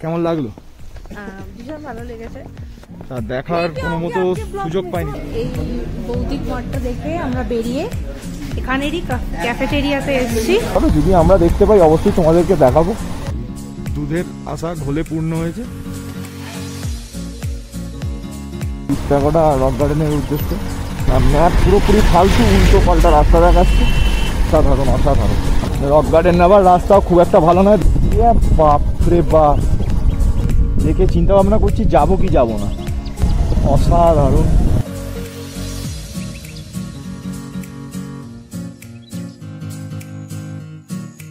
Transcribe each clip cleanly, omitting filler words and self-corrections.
কেমন লাগলো? ভীষণ ভালো লেগেছে। তা দেখার কোনো মতো সুযোগ পাইনি। এই বৌদ্ধিক মঠটা দেখে আমরা বেরিয়ে এখানেরই ক্যাফেটেরিয়াতে এসেছি। যদি আমরা দেখতে পাই অবশ্যই তোমাদেরকে দেখাবো। দুধের আশা ঘোলে পূর্ণ হয়েছে। টাকাটা রক গার্ডেনের উদ্দেশ্যে ম্যাপ পুরোপুরি ফালতু, উল্টো পাল্টা রাস্তা দেখাচ্ছে। অসাধারণ অসাধারণ। রক গার্ডেন নেবার রাস্তাও খুব একটা ভালো নয়। বাপরে বাপ, দেখে চিন্তা ভাবনা করছি যাবো কি যাবো না। অসাধারণ।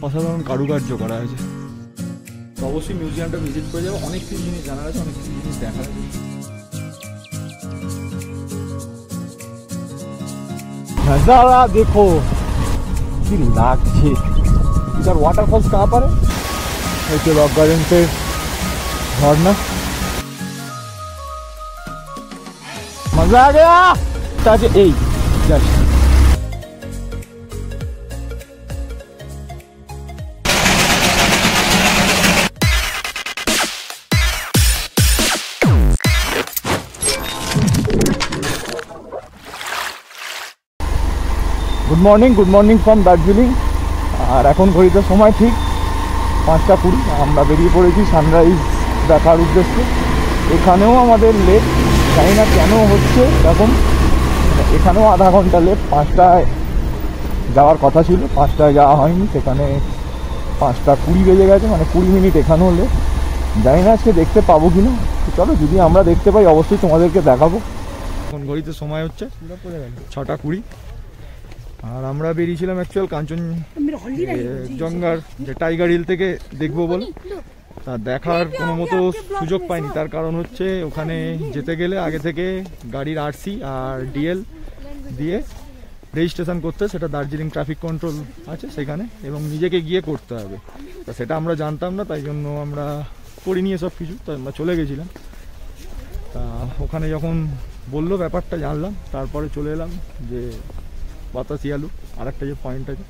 অসাধারণ কারুকার্য করা হয়েছে। অবশ্যই মিউজিয়ামটা ভিজিট করে যাবো। অনেক কিছু জিনিস জানার আছে, অনেক কিছু জিনিস দেখার আছে। नजारा देखो कि लागছে। इधर वाटरफॉल्स कहाँ पर है? ऐसे रॉक गार्डन से झरना। मजा आ गया। ताजे ए just good morning from Darjeeling. আর এখন ঘড়িতে সময় ঠিক 5টা 20। আমরা বেরিয়ে পড়েছি সানরাইজ দেখার উদ্দেশ্যে। এখানেও আমাদের লেট, জানি না কেন হচ্ছে এরকম। এখানেও আধা ঘন্টা লেট। 5টায় যাওয়ার কথা ছিল, 5টায় যাওয়া হয়নি। সেখানে 5টা 20 বেজে গেছে, মানে 20 মিনিট এখানেও লেট। জানি না আজকে দেখতে পাবো কিনা। চলো, যদি আমরা দেখতে পাই অবশ্যই তোমাদেরকে দেখাবো। এখন ঘড়িতে সময় হচ্ছে 6টা 20। আর আমরা বেরিয়েছিলাম অ্যাকচুয়াল কাঞ্চনজঙ্ঘার যে টাইগার হিল থেকে দেখবো বলে। তা দেখার কোনো মতো সুযোগ পাইনি। তার কারণ হচ্ছে ওখানে যেতে গেলে আগে থেকে গাড়ির আরসি আর ডিএল দিয়ে রেজিস্ট্রেশন করতে, সেটা দার্জিলিং ট্রাফিক কন্ট্রোল আছে সেখানে, এবং নিজেকে গিয়ে করতে হবে। তা সেটা আমরা জানতাম না, তাই জন্য আমরা করি নিয়ে সব কিছু। তো আমরা চলে গেছিলাম। তা ওখানে যখন বললো ব্যাপারটা জানলাম, তারপরে চলে এলাম যে বাতাসিয়া লুপ, আর একটা যে পয়েন্ট আছে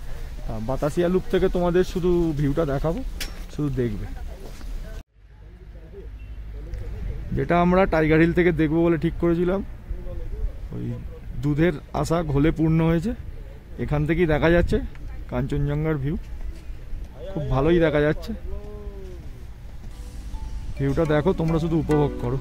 বাতাসিয়া লুপ থেকে তোমাদের শুধু ভিউটা দেখাবো, শুধু দেখবে। যেটা আমরা টাইগার হিল থেকে দেখবো বলে ঠিক করেছিলাম, ওই দুধের আশা ঘোলে পূর্ণ হয়েছে। এখান থেকেই দেখা যাচ্ছে কাঞ্চনজঙ্ঘার ভিউ, খুব ভালোই দেখা যাচ্ছে। ভিউটা দেখো, তোমরা শুধু উপভোগ করো।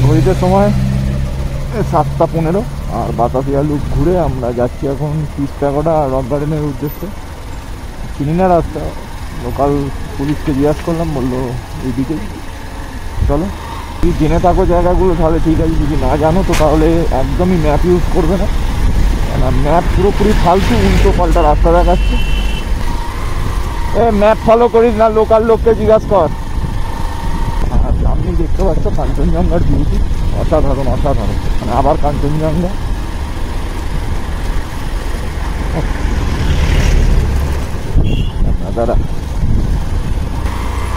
ঘড়িতে সময় 7টা 15। আর বাতাসিয়া লুপ ঘুরে আমরা যাচ্ছি এখন পিস প্যাগোডা রক গার্ডেনের উদ্দেশ্যে। চিনি না রাস্তা, লোকাল পুলিশকে জিজ্ঞাসা করলাম, বললো এইদিকেই। চলো, যদি জেনে থাকো জায়গাগুলো তাহলে ঠিক আছে, যদি না জানো তো তাহলে একদমই ম্যাপ ইউজ করবে না, কেন ম্যাপ পুরোপুরি ফালতু, উল্টো পাল্টা রাস্তা দেখাচ্ছে। ম্যাপ ফলো করিস না, লোকাল লোককে জিজ্ঞাসা কর। আর সামনে দেখতে পাচ্ছ কাঞ্চনজঙ্ঘার বিউটি, অসাধারণ অসাধারণ। মানে আবার কাঞ্চনজঙ্ঘা। দাদা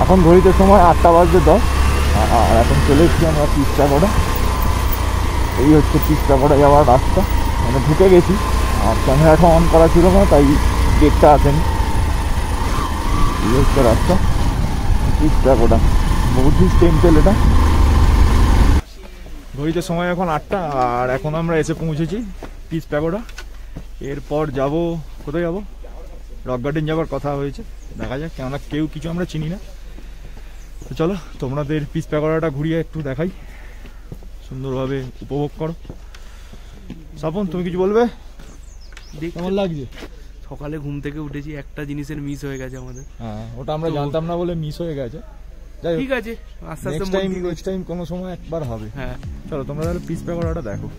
এখন ঘড়িতে সময় 8:10। আর এখন চলে এসেছি আমরা পিস প্যাগোডা। এই হচ্ছে পিস প্যাগোডা যাওয়ার রাস্তা। মানে ঢুকে গেছি, আর ক্যামেরাটা অন করা ছিল না, তাই গেটটা আসেনি। এই হচ্ছে রাস্তা পিস প্যাগোডা, বুদ্ধিস্ট টেম্পল এটা। ঘড়িতে সময় এখন 8টা। আর এখন আমরা এসে পৌঁছেছি পিস প্যাগোডা। এরপর যাব কোথায় যাব? রক গার্ডেন যাওয়ার কথা হয়েছে, দেখা যাক। কেননা কেউ কিছু আমরা চিনি না। তো চলো, তোমাদের পিস প্যাগোডাটা ঘুরিয়ে একটু দেখাই, সুন্দরভাবে উপভোগ করো। স্বপন, তুমি কিছু বলবে? কেমন লাগছে? সকালে ঘুম থেকে উঠেছি, একটা জিনিসের মিস হয়ে গেছে আমাদের। হ্যাঁ, ওটা আমরা জানতাম না বলে মিস হয়ে গেছে। যাই হোক, ঠিক আছে, আস্তে আস্তে নেক্সট টাইম কোনো সময় একবার হবে। হ্যাঁ চলো তোমরা তাহলে পিস প্যাকোড়াটা দেখো।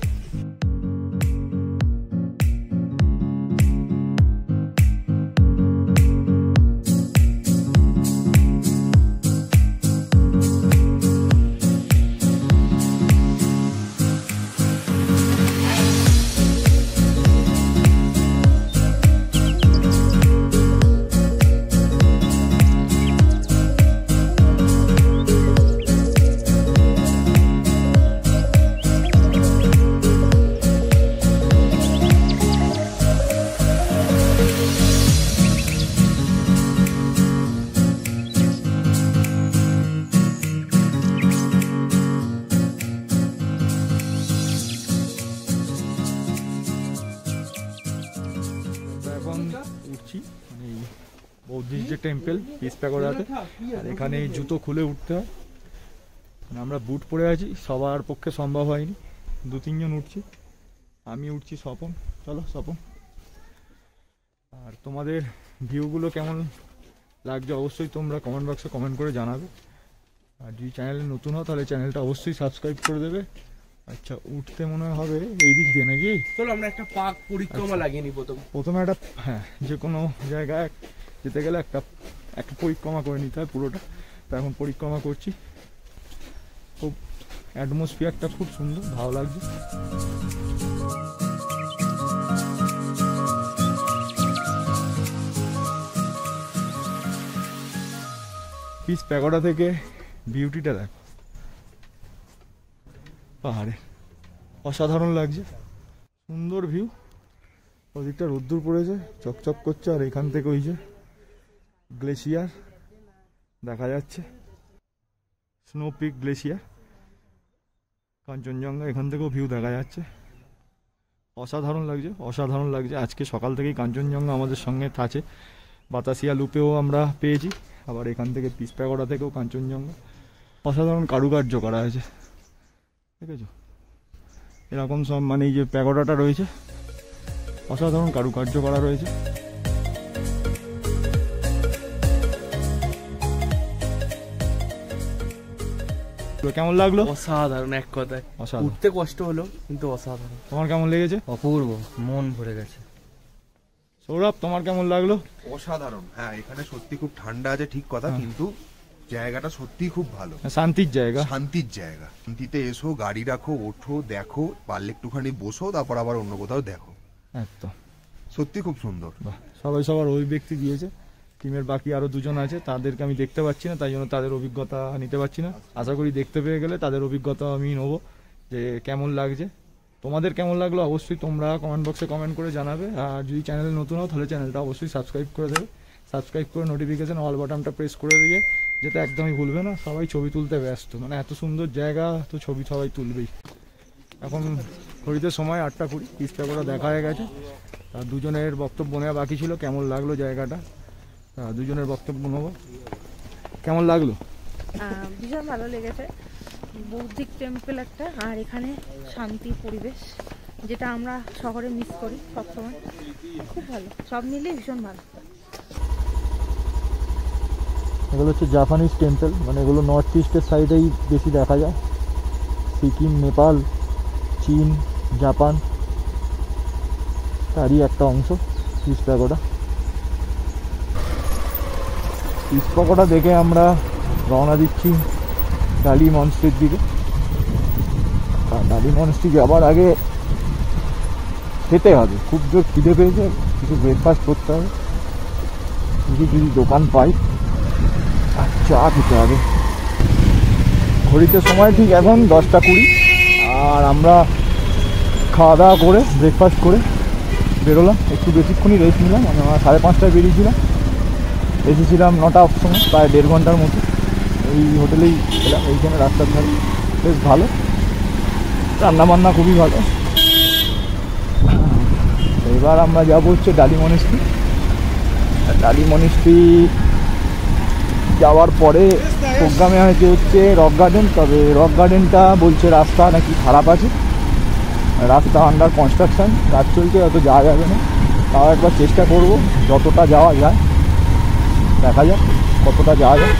এখন উঠছি মানে এই বৌদ্ধিস্ট যে টেম্পল পিস প্যাগোডাতে, আর এখানে এই জুতো খুলে উঠতে হয়। মানে আমরা বুট পরে আছি, সবার পক্ষে সম্ভব হয়নি, 2-3 জন উঠছি। আমি উঠছি, স্বপন। চলো স্বপন। আর তোমাদের ভিউগুলো কেমন লাগছে অবশ্যই তোমরা কমেন্ট বক্সে কমেন্ট করে জানাবে। আর যদি চ্যানেলে নতুন হও তাহলে চ্যানেলটা অবশ্যই সাবস্ক্রাইব করে দেবে। আচ্ছা, উঠতে মনে হবে এই দিক দিয়ে নাকি? চলো আমরা একটা পাক পরিক্রমা লাগিয়ে নিই প্রথমে একটা, হ্যাঁ, যে কোনো জায়গায় যেতে গেলে একটা পরিক্রমা করে নিতে হয় পুরোটা। তো এখন পরিক্রমা করছি। খুব অ্যাটমসফিয়ারটা খুব সুন্দর, ভালো লাগছে। পিস প্যাগোডা থেকে বিউটিটা দেখো, পাহাড়ে অসাধারণ লাগছে, সুন্দর ভিউ। ওদিকটা রোদ্দুর পড়েছে, চকচক করছে, আর এখান থেকে ওই যে গ্লেশিয়ার দেখা যাচ্ছে, স্নো পিক গ্লেশিয়ার, কাঞ্চনজঙ্ঘা এখান থেকেও ভিউ দেখা যাচ্ছে। অসাধারণ লাগছে, অসাধারণ লাগছে। আজকে সকাল থেকেই কাঞ্চনজঙ্ঘা আমাদের সঙ্গে আছে, বাতাসিয়া লুপেও আমরা পেয়েছি, আবার এখান থেকে পিস প্যাগোডা থেকেও কাঞ্চনজঙ্ঘা। অসাধারণ কারুকার্য করা হয়েছে, ঠিক আছে? এরকম সব মানে এই যে প্যাগোডাটা রয়েছে, অসাধারণ কারুকার্য করা রয়েছে। কেমন লাগলো? অসাধারণ, এক কথায় অসাধারণ। উঠতে কষ্ট হলো কিন্তু অসাধারণ। তোমার কেমন লেগেছে? অপূর্ব, মন ভরে গেছে। সৌরভ, তোমার কেমন লাগলো? অসাধারণ। হ্যাঁ, এখানে সত্যি খুব ঠান্ডা আছে, ঠিক কথা, কিন্তু জায়গাটা সত্যি খুব ভালো, শান্তির জায়গা, শান্তির জায়গা। শান্তিতে এসো, গাড়ি রাখো, ওঠো, দেখো, পারলে একটুখানি বসো, তারপর আবার অন্য কোথাও দেখো। একদম সত্যি খুব সুন্দর। বাহ, সবাই সবার অভিব্যক্তি দিয়েছে। টিমের বাকি আরো 2 জন আছে, তাদেরকে আমি দেখতে পাচ্ছি না, তাই জন্য তাদের অভিজ্ঞতা নিতে পারছি না। আশা করি দেখতে পেয়ে গেলে তাদের অভিজ্ঞতা আমি নেবো যে কেমন লাগছে। তোমাদের কেমন লাগলো অবশ্যই তোমরা কমেন্ট বক্সে কমেন্ট করে জানাবে। আর যদি চ্যানেলে নতুন হও তাহলে চ্যানেলটা অবশ্যই সাবস্ক্রাইব করে দেবে। সাবস্ক্রাইব করে নোটিফিকেশন অল বাটনটা প্রেস করে দিয়ে যেটা একদমই ভুলবে না। সবাই ছবি তুলতে ব্যস্ত, মানে এত সুন্দর জায়গা, তো ছবি সবাই তুলবেই। এখন ঘড়িতে সময় 8:20, পিস প্যাগোডা দেখা হয়ে গেছে। আর 2 জনের বক্তব্য নেওয়া বাকি ছিল, কেমন লাগলো জায়গাটা। 2 জনের বক্তব্য নেবো। কেমন লাগলো? ভীষণ ভালো লেগেছে। বৌদ্ধিক টেম্পল একটা, আর এখানে শান্তি পরিবেশ, যেটা আমরা শহরে মিস করি সবসময়। খুব ভালো, সব মিলিয়ে ভীষণ ভালো। এগুলো হচ্ছে জাপানিজ টেম্পল, মানে এগুলো নর্থ ইস্টের সাইডেই বেশি দেখা যায়। সিকিম, নেপাল, চীন, জাপান, তারই একটা অংশ পিস প্যাগোডা। পিস প্যাগোডা দেখে আমরা রওনা দিচ্ছি ডালি মনস্ট্রির দিকে। ডালি মনস্ট্রি যাবার আগে খেতে হবে, খুব জোর খিদে পেয়েছে, কিছু ব্রেকফাস্ট করতে হবে। যদি দোকান পাই আর চা খেতে হবে। ঘড়িতে সময় ঠিক এখন 10:20, আর আমরা খাওয়া দাওয়া করে ব্রেকফাস্ট করে বেরোলাম। একটু বেশিক্ষণই রেস্ট নিলাম, আমরা 5:30টায় বেরিয়েছিলাম, এসেছিলাম 9টার সময়, প্রায় 1.5 ঘন্টার মতো। এই হোটেলেই এলাম, এইখানে রাস্তার ধারে, বেশ ভালো, রান্নাবান্না খুবই ভালো। এবার আমরা যাবো হচ্ছে ডালি মনেস্ট্রি। ডালি মনেস্ট্রি যাওয়ার পরে প্রোগ্রামে হয়েছে হচ্ছে রক গার্ডেন। তবে রক গার্ডেনটা বলছে রাস্তা নাকি খারাপ আছে, রাস্তা আন্ডার কনস্ট্রাকশন, কাজ চলছে, অত যাওয়া যাবে না। তাও একবার চেষ্টা করব যতটা যাওয়া যায়, দেখা যাক কতটা যাওয়া যায়।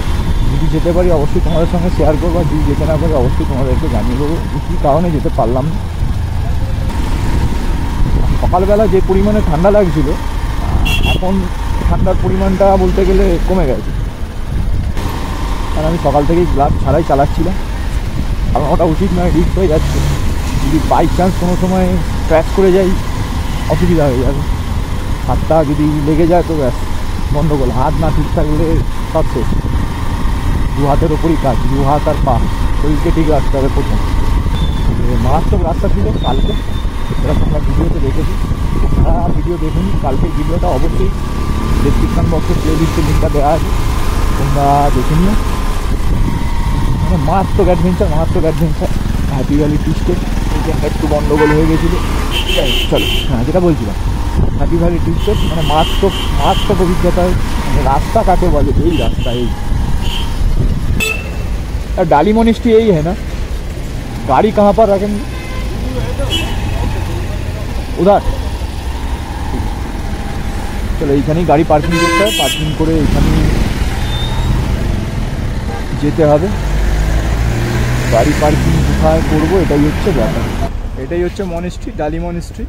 যদি যেতে পারি অবশ্যই তোমাদের সঙ্গে শেয়ার করবো, আর যদি যেতে না পারি অবশ্যই তোমাদেরকে জানিয়ে দেবো কী কারণে যেতে পারলাম না। সকালবেলা যে পরিমাণে ঠান্ডা লাগছিল, এখন ঠান্ডার পরিমাণটা বলতে গেলে কমে গেছে, কারণ আমি সকাল থেকেই গ্লাস ছাড়াই চালাচ্ছিলাম। আমার ওটা উচিত নয়, রিস্ক হয়ে যাচ্ছে। যদি বাই চান্স কোনো সময় ক্র্যাশ করে যাই অসুবিধা হয়ে যাবে। হাতটা যদি লেগে যায় তো ব্যাস গন্ডগোল। হাত না ঠিক থাকলে সব শেষ। দু হাতের ওপরই কাজ, দু হাত আর পা, শরীরকে ঠিক রাখতে হবে প্রথম। মারাত্মক রাস্তা ছিল কালকে, এরা তোমরা ভিডিওতে দেখেছি। যারা ভিডিও দেখুন, কালকের ভিডিওটা অবশ্যই ডেসক্রিপশন বক্সে প্লে লিস্টের লিঙ্কটা দেওয়া আছে, তোমরা দেখে নিও। মানে মারাত্মক অ্যাডভেঞ্চার। হ্যাপি ভ্যালি টি স্টেট একটু গন্ডগোল হয়ে গেছিলো। চলো, হ্যাঁ যেটা বলছিলাম, হ্যাপি ভ্যালি টি স্টেট মানে মারাত্মক অভিজ্ঞতা। মানে রাস্তা কাকে বলে, এই রাস্তা এই डाली मोनेस्ट्री यही है ना? गाड़ी कहाँ पर रखेंगे? उधर। चलो এইখানেই গাড়ি পার্কিং করতে হয়, পার্কিং করে এইখানেই যেতে হবে। গাড়ি পার্কিং কোথায় করবো এটাই হচ্ছে ব্যাপার। এটাই হচ্ছে মনেস্ট্রি, ডালি মনেস্ট্রি।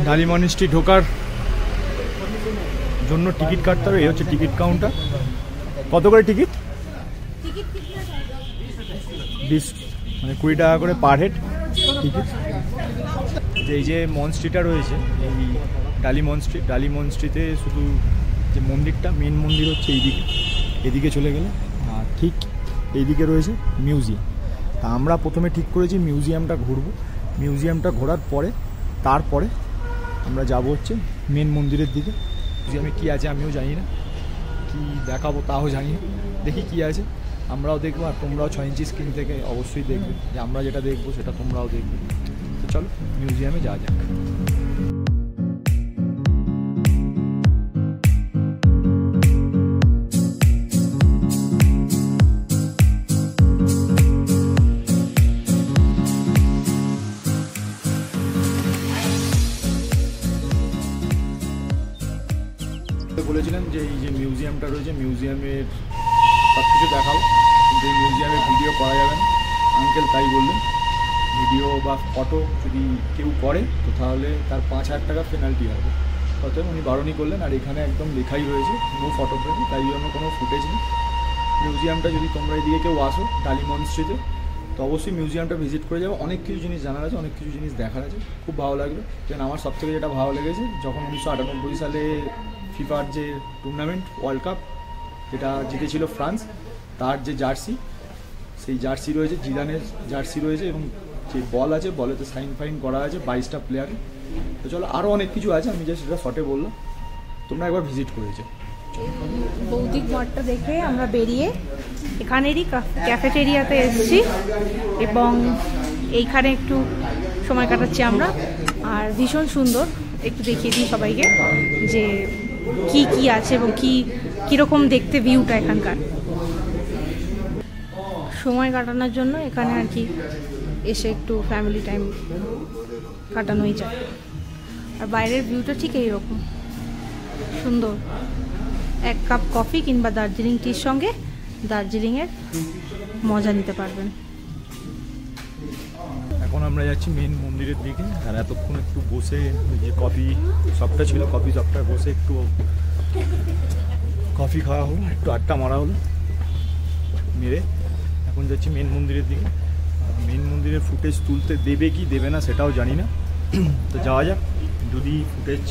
ডালি মনেস্ট্রি ঢোকার জন্য টিকিট কাটতে হবে। এই হচ্ছে টিকিট কাউন্টার। কত করে টিকিট? 20 মানে 20 টাকা করে পার হেড টিকিট। এই যে মনস্ট্রিটা রয়েছে, এই ডালি মনস্ট্রিতে শুধু যে মন্দিরটা, মেন মন্দির হচ্ছে এইদিকে, এদিকে চলে গেলে, আর ঠিক এইদিকে রয়েছে মিউজিয়াম। তা আমরা প্রথমে ঠিক করেছি মিউজিয়ামটা ঘুরবো। মিউজিয়ামটা ঘোরার পরে তারপরে আমরা যাব হচ্ছে মেন মন্দিরের দিকে। মিউজিয়ামে কী আছে আমিও জানি না, কি দেখাবো তাও জানি না। দেখি কী আছে, আমরাও দেখবো, আর তোমরাও 6 ইঞ্চি স্ক্রিন থেকে অবশ্যই দেখবে, যে আমরা যেটা দেখবো সেটা তোমরাও দেখবে। তো চলো মিউজিয়ামে যাওয়া যাক। বলেছিলাম যে এই যে মিউজিয়ামটা রয়েছে, মিউজিয়ামের সব কিছু দেখাবো, কিন্তু এই মিউজিয়ামে ভিডিও করা যাবে না। আঙ্কেল তাই বললেন, ভিডিও বা ফটো যদি কেউ করে তো তাহলে তার 5,000 টাকা পেনাল্টি হবে। অতএব উনি বারণই করলেন। আর এখানে একদম লেখাই রয়েছে নো ফটোগ্রাফি, তাই জন্য কোনো ফুটেজ নেই। মিউজিয়ামটা যদি তোমরা এদিকে কেউ আসো ডালি মনস্ট্রিতে, তো অবশ্যই মিউজিয়ামটা ভিজিট করে যাবো। অনেক কিছু জিনিস জানার আছে, অনেক কিছু জিনিস দেখার আছে, খুব ভালো লাগবে। কারণ আমার সবথেকে যেটা ভালো লেগেছে, যখন 1998 সালে ফিফার যে টুর্নামেন্ট ওয়ার্ল্ড কাপ যেটা জিতেছিল ফ্রান্স, তার যে জার্সি, সেই জার্সি রয়েছে, জিদানের জার্সি রয়েছে, এবং যে বল আছে, বলেতে সাইন ফাইন করা আছে 22টা প্লেয়ারে। তো চলো আরও অনেক কিছু আছে, আমি জাস্ট সেটা শর্টে বললাম, তোমরা একবার ভিজিট করেছো। বৌদ্ধিক মঠটা দেখে আমরা বেরিয়ে এখানেরই ক্যাফেটেরিয়াতে এসেছি, এবং এইখানে একটু সময় কাটাচ্ছি আমরা। আর ভীষণ সুন্দর, একটু দেখিয়ে দিই সবাইকে যে কি কি আছে এবং কীরকম দেখতে ভিউটা এখানকার। সময় কাটানোর জন্য এখানে আর কি এসে একটু ফ্যামিলি টাইম কাটানোই যায়। আর বাইরের ভিউটা ঠিক এইরকম সুন্দর। 1 কাপ কফি কিংবা দার্জিলিং টির সঙ্গে দার্জিলিংয়ের মজা নিতে পারবেন। এখন আমরা যাচ্ছি মেন মন্দিরের দিকে। আর এতক্ষণ একটু বসে যে কফি শপটা ছিল, কফি শপটায় বসে একটু কফি খাওয়া হলো, একটু আড্ডা মারা হলো, মেরে এখন যাচ্ছি মেন মন্দিরের দিকে। মেন মন্দিরের ফুটেজ তুলতে দেবে কি দেবে না সেটাও জানি না, তো যাওয়া যাক। যদি ফুটেজ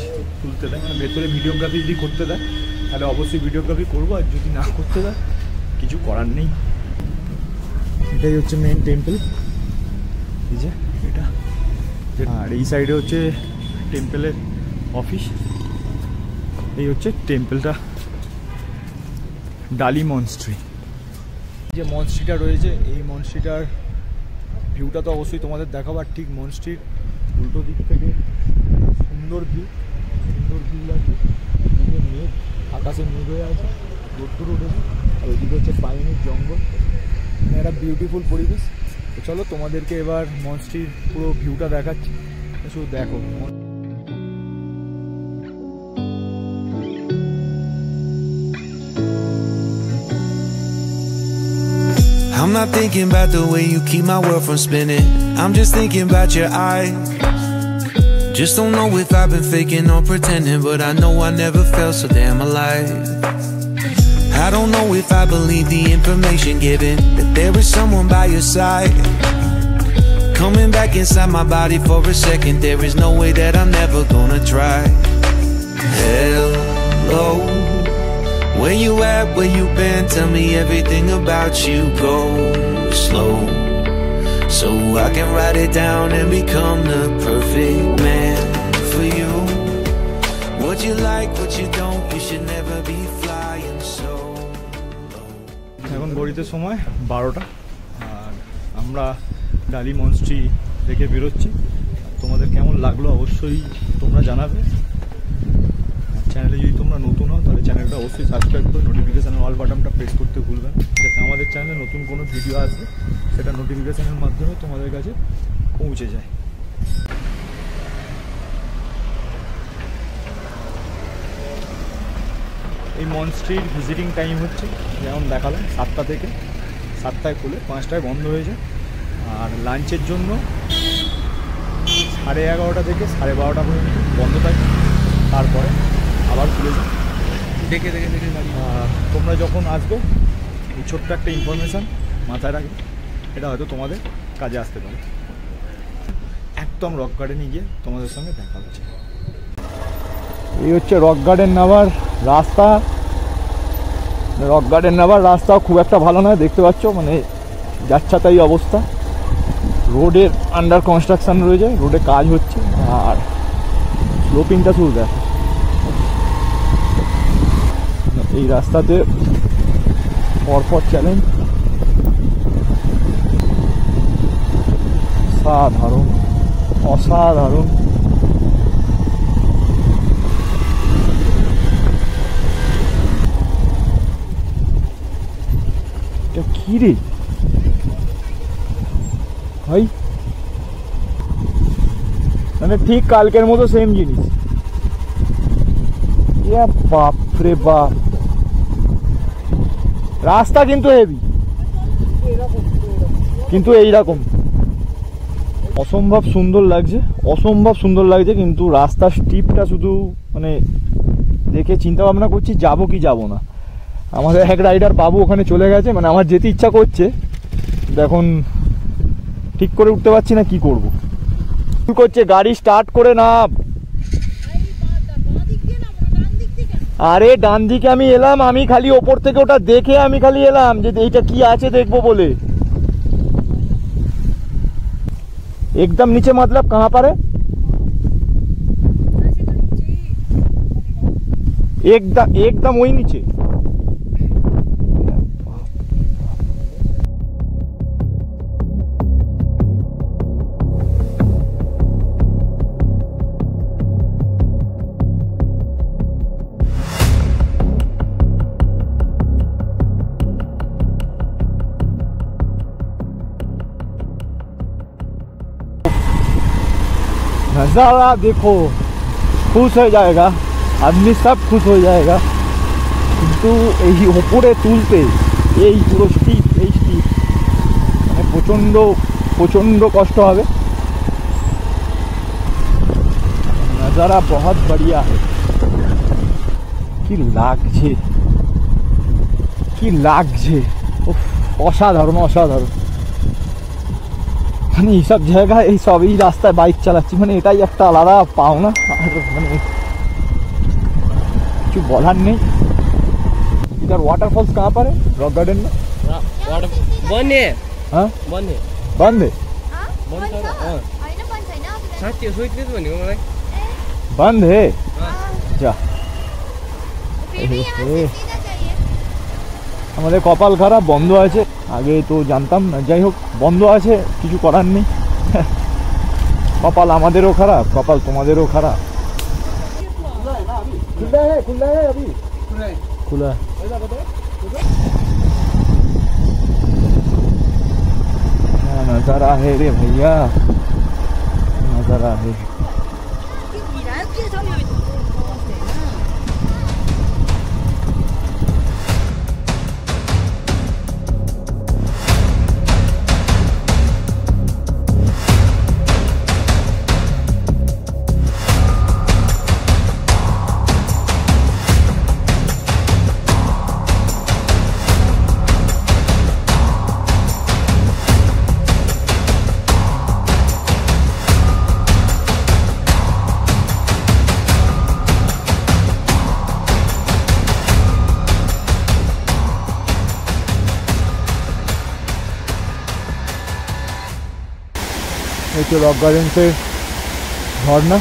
তুলতে দেয়, মানে ভেতরে ভিডিওগ্রাফি যদি করতে দেয় তাহলে অবশ্যই ভিডিওগ্রাফি করবো, আর যদি না করতে দেয় কিছু করার নেই। এটাই হচ্ছে মেন টেম্পল, এই যে এটা। আর এই সাইডে হচ্ছে টেম্পলের অফিস। এই হচ্ছে টেম্পলটা, ডালি মনস্ট্রি। যে মনস্ট্রিটা রয়েছে, এই মনস্ট্রিটার ভিউটা তো অবশ্যই তোমাদের দেখাবো। আর ঠিক মনস্ট্রির উল্টো দিক থেকে সুন্দর ভিউ লাগছে। মেঘ, আকাশে মেঘ হয়ে আছে, রোদ্দুর উঠেছে, আর ওইদিকে হচ্ছে পাইনের জঙ্গল। একটা বিউটিফুল পরিবেশ। তো চলো তোমাদেরকে এবার মনস্ট্রির পুরো ভিউটা দেখাচ্ছি, শুধু দেখো। I'm not thinking about the way you keep my world from spinning. I'm just thinking about your eyes. Just don't know if I've been faking or pretending, but I know I never felt so damn alive. I don't know if I believe the information given, that there is someone by your side, coming back inside my body for a second. There is no way that I'm never gonna try. Hello, where you at, where you been? Tell me everything about you. Go slow, so I can write it down and become the perfect man for you. What you like, what you don't, you should never be flying so low. এখন ঘড়িতে সময় 12টা, আর আমরা ডালি মনস্ট্রি দেখে বেরোচ্ছি। তোমাদের কেমন লাগলো অবশ্যই তোমরা জানাবে। চ্যানেলে যদি তোমরা নতুন হও তাহলে চ্যানেলটা অবশ্যই সাবস্ক্রাইব করে নোটিফিকেশানের অল বাটনটা প্রেস করতে ভুলবেন, যাতে আমাদের চ্যানেলে নতুন কোনো ভিডিও আসবে সেটা নোটিফিকেশানের মাধ্যমে তোমাদের কাছে পৌঁছে যায়। এই মনস্ট্রির ভিজিটিং টাইম হচ্ছে যেমন দেখালাম 7টা থেকে, 7টায় খুলে 5টায় বন্ধ হয়ে যায়। আর লাঞ্চের জন্য 11:30 থেকে 12:30 পর্যন্ত বন্ধ থাকে, তারপরে আবার খুলে যায়। দেখে তোমরা যখন আসবে এই ছোট্ট একটা ইনফরমেশান মাথায় রাখবে, এটা হয়তো তোমাদের কাজে আসতে পারে। একদম রক গার্ডেনে গিয়ে তোমাদের সঙ্গে দেখা হচ্ছে। এই হচ্ছে রক গার্ডেন নামার রাস্তা। রক গার্ডেন নামার রাস্তা খুব একটা ভালো নয়, দেখতে পাচ্ছ, মানে যাচ্ছা তাই অবস্থা। রোডের আন্ডার কনস্ট্রাকশান রয়েছে, রোডে কাজ হচ্ছে, আর স্লোপিংটা শুরু দেখ। এই রাস্তাতে পরপর চ্যালেঞ্জ, অসাধারণ অসাধারণ। এটা কি রে ভাই, মানে ঠিক কালকের মতো সেম জিনিস। বাপ রে বাপ, রাস্তা কিন্তু হেভি, কিন্তু এইরকম অসম্ভব সুন্দর লাগছে, অসম্ভব সুন্দর লাগছে। কিন্তু রাস্তার স্টিপটা শুধু মানে দেখে চিন্তা ভাবনা করছি যাবো কি যাবো না। আমাদের এক রাইডার বাবু ওখানে চলে গেছে, মানে আমার যেতে ইচ্ছা করছে, এখন ঠিক করে উঠতে পারছি না, কি করবো। কি করছে গাড়ি স্টার্ট করে না। আরে ডান দিকে আমি এলাম, আমি খালি ওপর থেকে ওটা দেখে আমি খালি এলাম যে এইটা কি আছে দেখবো বলে। एकदम नीचे मतलब कहाँ पर है? एकदम वही नीचे। नज़ारा देखो, खुश हो जाएगा आदमी, सब खुश हो जाएगा। কিন্তু এই উপরে তুলতে এই পুরো স্টিপ, এই স্টিপ মানে প্রচণ্ড প্রচণ্ড কষ্ট হবে। नज़ारा बहुत बढ़िया है। কি লাগছে, কি লাগছে, অসাধারণ অসাধারণ। মানে এইসব জায়গায় এইসব এই রাস্তায় বাইক চালাচ্ছি, মানে এটাই একটা আলাদা পাওনা। আর মানে কিছু বলার নেই। इधर वाटरफॉल्स कहाँ पर है? रॉक गार्डन में बंद है। हाँ बंद है। बंद है, साथी हो सोच्दै थियो भनेको मलाई। बंद है। जा আমাদের কপাল খারাপ, বন্ধ আছে। আগে তো জানতাম না, যাই হোক বন্ধ আছে, কিছু করার নেই। কপাল আমাদেরও খারাপ, কপাল তোমাদেরও খারাপ। खुला नजारा है रे भैया, नजारा है। রক গার্ডেন্সের ঝর্ণা,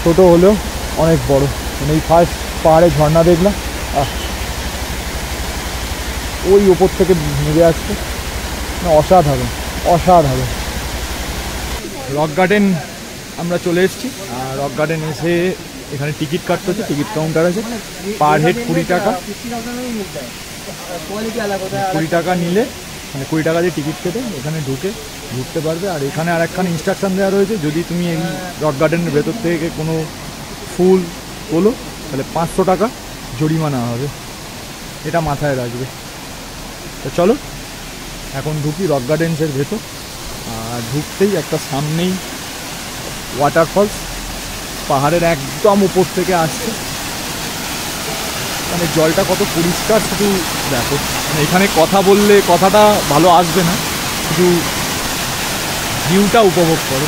ছোট হলেও অনেক বড়, মানে এই ফার্স্ট পাহাড়ে ঝর্ণা দেখলাম, ওই ওপর থেকে নেমে আসছে, অসাধারণ অসাধারণ। রক গার্ডেন আমরা চলে এসেছি, আর রক গার্ডেন এসে এখানে টিকিট কাটতে হচ্ছে, টিকিট কাউন্টার আছে, পার হেড 20 টাকা, 20 টাকা নিলে মানে 20 টাকা দিয়ে টিকিট কেটে এখানে ঢুকতে পারবে। আর এখানে আর একখানে ইনস্ট্রাকশান দেওয়া রয়েছে, যদি তুমি এই রক গার্ডেনের ভেতর থেকে কোনো ফুল তোলো তাহলে 500 টাকা জরিমানা হবে, এটা মাথায় রাখবে। তো চলো এখন ঢুকি রক গার্ডেন্সের ভেতর। আর ঢুকতেই একটা সামনেই ওয়াটারফলস, পাহাড়ের একদম উপর থেকে আসছে, মানে জলটা কত পরিষ্কার শুধু দেখো। মানে এখানে কথা বললে কথাটা ভালো আসবে না, শুধু ভিউটা উপভোগ করো।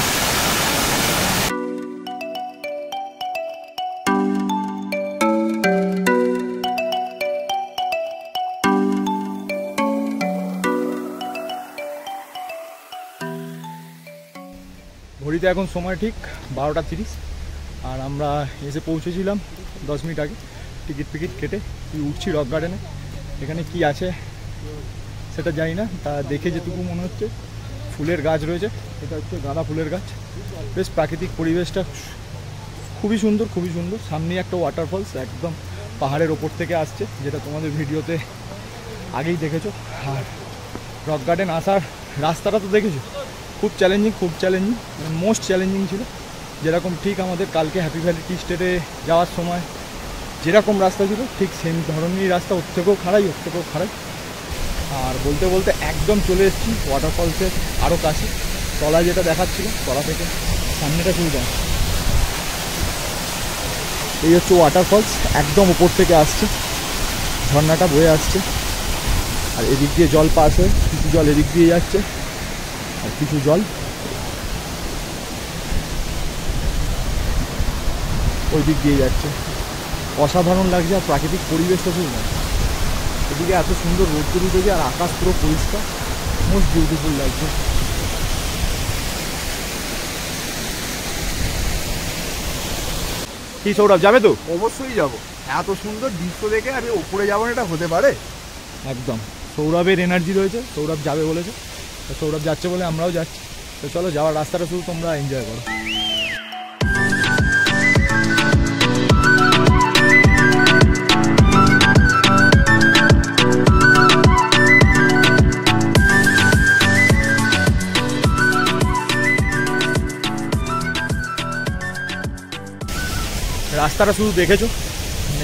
ঘড়িতে এখন সময় ঠিক 12টা 30, আর আমরা এসে পৌঁছেছিলাম 10 মিনিট আগে। টিকিট ফিকিট কেটে উঠছি রক গার্ডেনে। এখানে কি আছে সেটা জানি না, তা দেখে যেটুকু মনে হচ্ছে ফুলের গাছ রয়েছে, এটা হচ্ছে গাঁদা ফুলের গাছ। বেশ প্রাকৃতিক পরিবেশটা খুবই সুন্দর, খুবই সুন্দর। সামনেই একটা ওয়াটারফলস একদম পাহাড়ের ওপর থেকে আসছে, যেটা তোমাদের ভিডিওতে আগেই দেখেছো। আর রক গার্ডেন আসার রাস্তাটা তো দেখেছো, খুব চ্যালেঞ্জিং, খুব চ্যালেঞ্জিং, মানে মোস্ট চ্যালেঞ্জিং ছিল। যেরকম ঠিক আমাদের কালকে হ্যাপি ভ্যালি টি স্টেটে যাওয়ার সময় যেরকম রাস্তা ছিল, ঠিক সেম ধরনেরই রাস্তা, ওর থেকেও খারাই। আর বলতে বলতে একদম চলে এসেছি ওয়াটারফলসের আরও কাছে। তলায় যেটা দেখাচ্ছিল, তলা থেকে সামনেটা শুরু দেয়, এই হচ্ছে ওয়াটারফলস, একদম উপর থেকে আসছে, ঝর্ণাটা বয়ে আসছে। আর এদিক দিয়ে জল পাস হয়ে কিছু জল এদিক দিয়ে যাচ্ছে, আর কিছু জল ওই দিক দিয়ে যাচ্ছে। অসাধারণ লাগছে, আর প্রাকৃতিক পরিবেশটা খুব না, এদিকে এত সুন্দর রোদ্দুর উঠেছে, আর আকাশ পুরো পরিষ্কার, মোস্ট বিউটিফুল লাগছে। কি সৌরভ যাবে তো? অবশ্যই যাব, এত সুন্দর দৃশ্য দেখে আমি উপরে যাবো না, এটা হতে পারে? একদম, সৌরভের এনার্জি রয়েছে, সৌরভ যাবে বলেছে, তো সৌরভ যাচ্ছে বলে আমরাও যাচ্ছি। তো চলো, যাওয়ার রাস্তাটা শুধু তোমরা এনজয় করো। রাস্তাটা শুধু দেখেছো,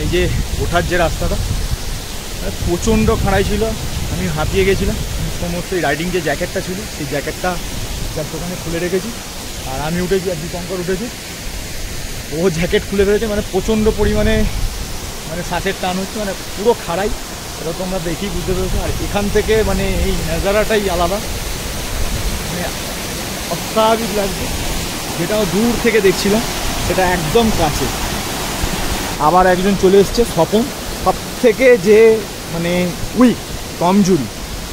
এই যে ওঠার যে রাস্তাটা প্রচণ্ড খাড়াই ছিল, আমি হাঁপিয়ে গেছিলাম। সমস্ত রাইডিং যে জ্যাকেটটা ছিল, সেই জ্যাকেটটা যার দোকানে খুলে রেখেছি, আর আমি উঠেছি, আর দীপঙ্কর উঠেছি, ও জ্যাকেট খুলে ফেলেছে, মানে প্রচণ্ড পরিমাণে মানে শ্বাসের টান হচ্ছে, মানে পুরো খাড়াই, এটা তোমরা দেখি বুঝতে পেরেছো। আর এখান থেকে মানে এই নাজারাটাই আলাদা, মানে অস্বাভাবিক লাগছে। যেটা দূর থেকে দেখছিলাম সেটা একদম কাছে। আবার একজন চলে এসছে, স্বপন, সব থেকে যে মানে উইক কমজোরি,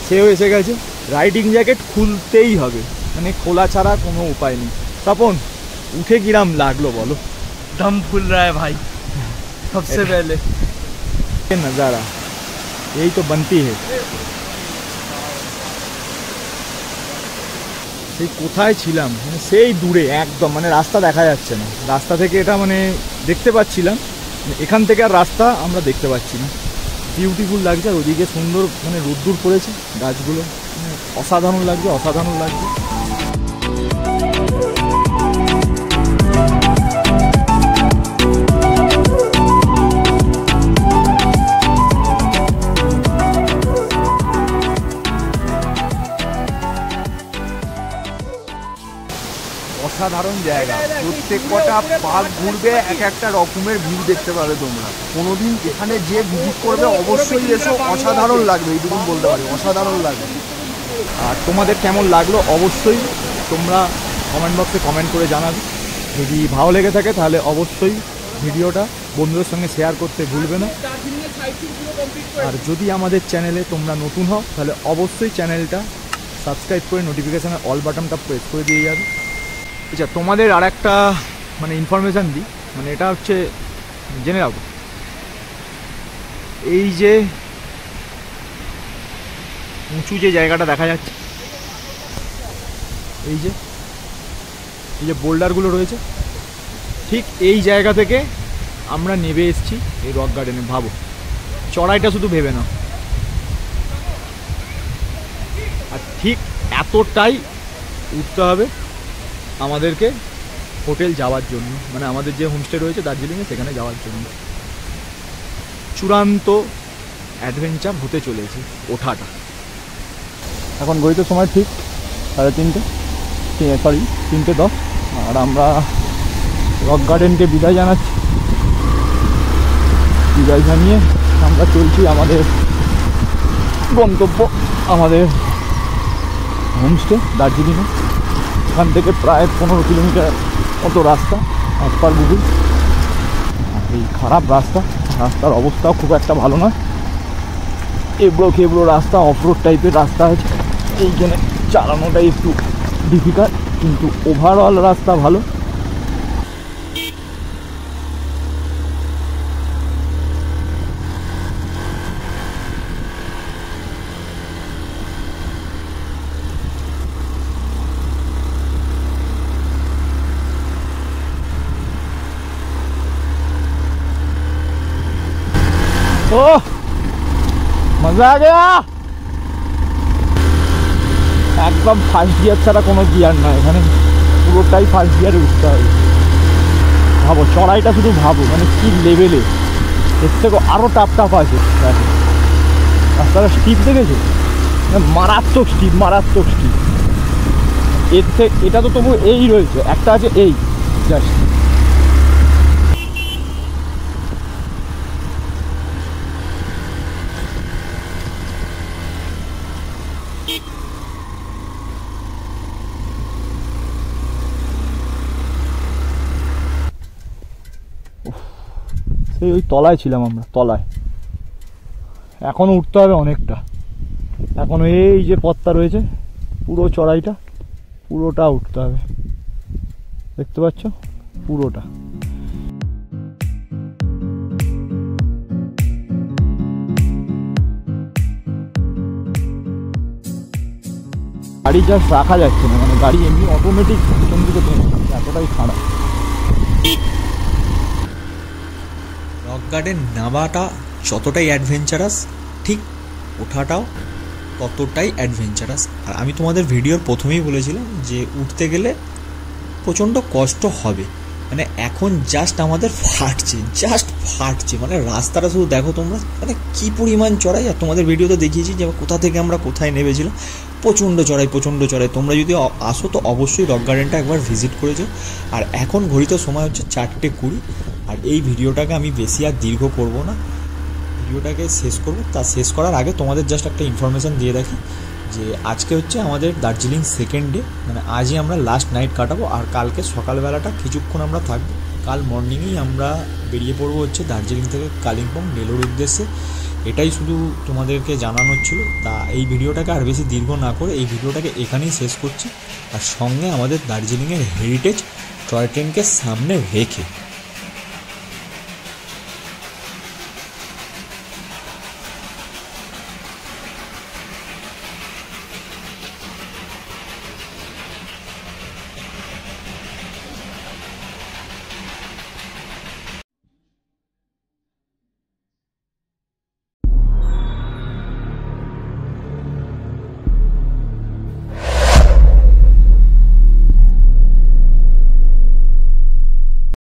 সেও এসে গেছে। রাইডিং জ্যাকেট খুলতেই হবে, মানে খোলা ছাড়া কোনো উপায় নেই। স্বপন, উঠে কিরাম লাগলো বলো? दम फूल रहा है भाई सबसे पहले। नज़ारा यही तो बनती है। সেই কোথায় ছিলাম, মানে সেই দূরে একদম, মানে রাস্তা দেখা যাচ্ছে না, রাস্তা থেকে এটা মানে দেখতে পাচ্ছিলাম, এখান থেকে আর রাস্তা আমরা দেখতে পাচ্ছি না। বিউটিফুল লাগছে, আর ওদিকে সুন্দর মানে রোদ্দুর পড়েছে, গাছগুলো মানে অসাধারণ লাগবে, অসাধারণ লাগবে। অসাধারণ জায়গা, প্রত্যেক কটা পার্ক ঘুরবে এক একটা রকমের ভিউ দেখতে পাবে তোমরা। কোনোদিন এখানে যে ভিজিট করবে অবশ্যই এসো, অসাধারণ লাগবে, এইটুকু বলতে পারি, অসাধারণ লাগবে। আর তোমাদের কেমন লাগলো অবশ্যই তোমরা কমেন্ট বক্সে কমেন্ট করে জানাবে। যদি ভালো লেগে থাকে তাহলে অবশ্যই ভিডিওটা বন্ধুদের সঙ্গে শেয়ার করতে ভুলবে না। আর যদি আমাদের চ্যানেলে তোমরা নতুন হও তাহলে অবশ্যই চ্যানেলটা সাবস্ক্রাইব করে নোটিফিকেশানের অল বাটনটা প্রেস করে দিয়ে যাবে। আচ্ছা, তোমাদের আর একটা মানে ইনফরমেশান দিই, মানে এটা হচ্ছে জেনে রাখো, এই যে উঁচু যে জায়গাটা দেখা যাচ্ছে, এই যে বোল্ডারগুলো রয়েছে, ঠিক এই জায়গা থেকে আমরা নেমে এসেছি এই রক গার্ডেনে। ভাবো, চড়াইটা শুধু ভেবে নাও। আর ঠিক এতটাই উঠতে হবে আমাদেরকে হোটেল যাওয়ার জন্য, মানে আমাদের যে হোমস্টে রয়েছে দার্জিলিংয়ে সেখানে যাওয়ার জন্য। চূড়ান্ত অ্যাডভেঞ্চার হতে চলেছে ওঠাটা। এখন ঘড়িতে সময় ঠিক 3:10, আর আমরা রক গার্ডেনকে বিদায় জানাচ্ছি। বিদায় জানিয়ে আমরা চলছি আমাদের গন্তব্য, আমাদের হোমস্টে দার্জিলিংয়ে। এখান থেকে প্রায় 15 কিলোমিটার মতো রাস্তা অ্যাজ পার গুগল। এই খারাপ রাস্তার অবস্থাও খুব একটা ভালো নয়, এবড়ো রাস্তা, অফরোড টাইপের রাস্তা আছে, এই জন্য চালানোটাই একটু ডিফিকাল্ট, কিন্তু ওভারঅল রাস্তা ভালো। ओह, मजा आ गया। একদম ফার্স্ট গিয়ার ছাড়া কোনো গিয়ার নয় এখানে, পুরোটাই ফার্স্ট গিয়ারে উঠতে হবে। ভাবো চড়াইটা, শুধু ভাবো মানে কি লেভেলে, এর থেকে আরও টাফ আছে। রাস্তাটা স্টিপ দেখেছো, মারাত্মক স্টিপ। এর থেকে এটা তো তবু এই রয়েছে, একটা আছে এই জাস্ট। ওই তলায় ছিলাম আমরা, তলায়। এখনো উঠতে হবে অনেকটা, এখনো এই যে পথটা রয়েছে পুরো চড়াইটা পুরোটা উঠতে হবে, দেখতে পাচ্ছ পুরোটা। গাড়ি জাস্ট রাখা যাচ্ছে না, মানে গাড়ি এমনি অটোমেটিক পিছন দিকে টেনে এতটাই খারাপ। রক গার্ডেন নামাটা যতটাই অ্যাডভেঞ্চারাস, ঠিক ওঠাটাও ততটাই অ্যাডভেঞ্চারাস। আর আমি তোমাদের ভিডিওর প্রথমেই বলেছিলাম যে উঠতে গেলে প্রচণ্ড কষ্ট হবে, মানে এখন জাস্ট আমাদের ফাটছে, মানে রাস্তাটা শুধু দেখো তোমরা, মানে কী পরিমাণ চড়াই। আর তোমাদের ভিডিওতে দেখিয়েছি যে কোথা থেকে আমরা কোথায় নেমেছিলাম। প্রচণ্ড চড়াই। তোমরা যদি আসো তো অবশ্যই রক গার্ডেনটা একবার ভিজিট করেছো। আর এখন ঘড়িতে সময় হচ্ছে 4:20। আর এই ভিডিওটাকে আমি বেশি আর দীর্ঘ করব না, ভিডিওটাকে শেষ করব। তা শেষ করার আগে তোমাদের জাস্ট একটা ইনফরমেশান দিয়ে রাখি যে আজকে হচ্ছে আমাদের দার্জিলিং সেকেন্ড ডে, মানে আজই আমরা লাস্ট নাইট কাটাবো। আর কালকে সকালবেলাটা কিছুক্ষণ আমরা থাকবো। কাল মর্নিংয়েই আমরা বেরিয়ে পড়বো হচ্ছে দার্জিলিং থেকে কালিম্পং নেলোর উদ্দেশ্যে। এটাই শুধু তোমাদেরকে জানানোর ছিল। তা এই ভিডিওটাকে আর বেশি দীর্ঘ না করে এই ভিডিওটাকে এখানেই শেষ করছি। আর সঙ্গে আমাদের দার্জিলিংয়ের হেরিটেজ টয় ট্রেনকে সামনে রেখে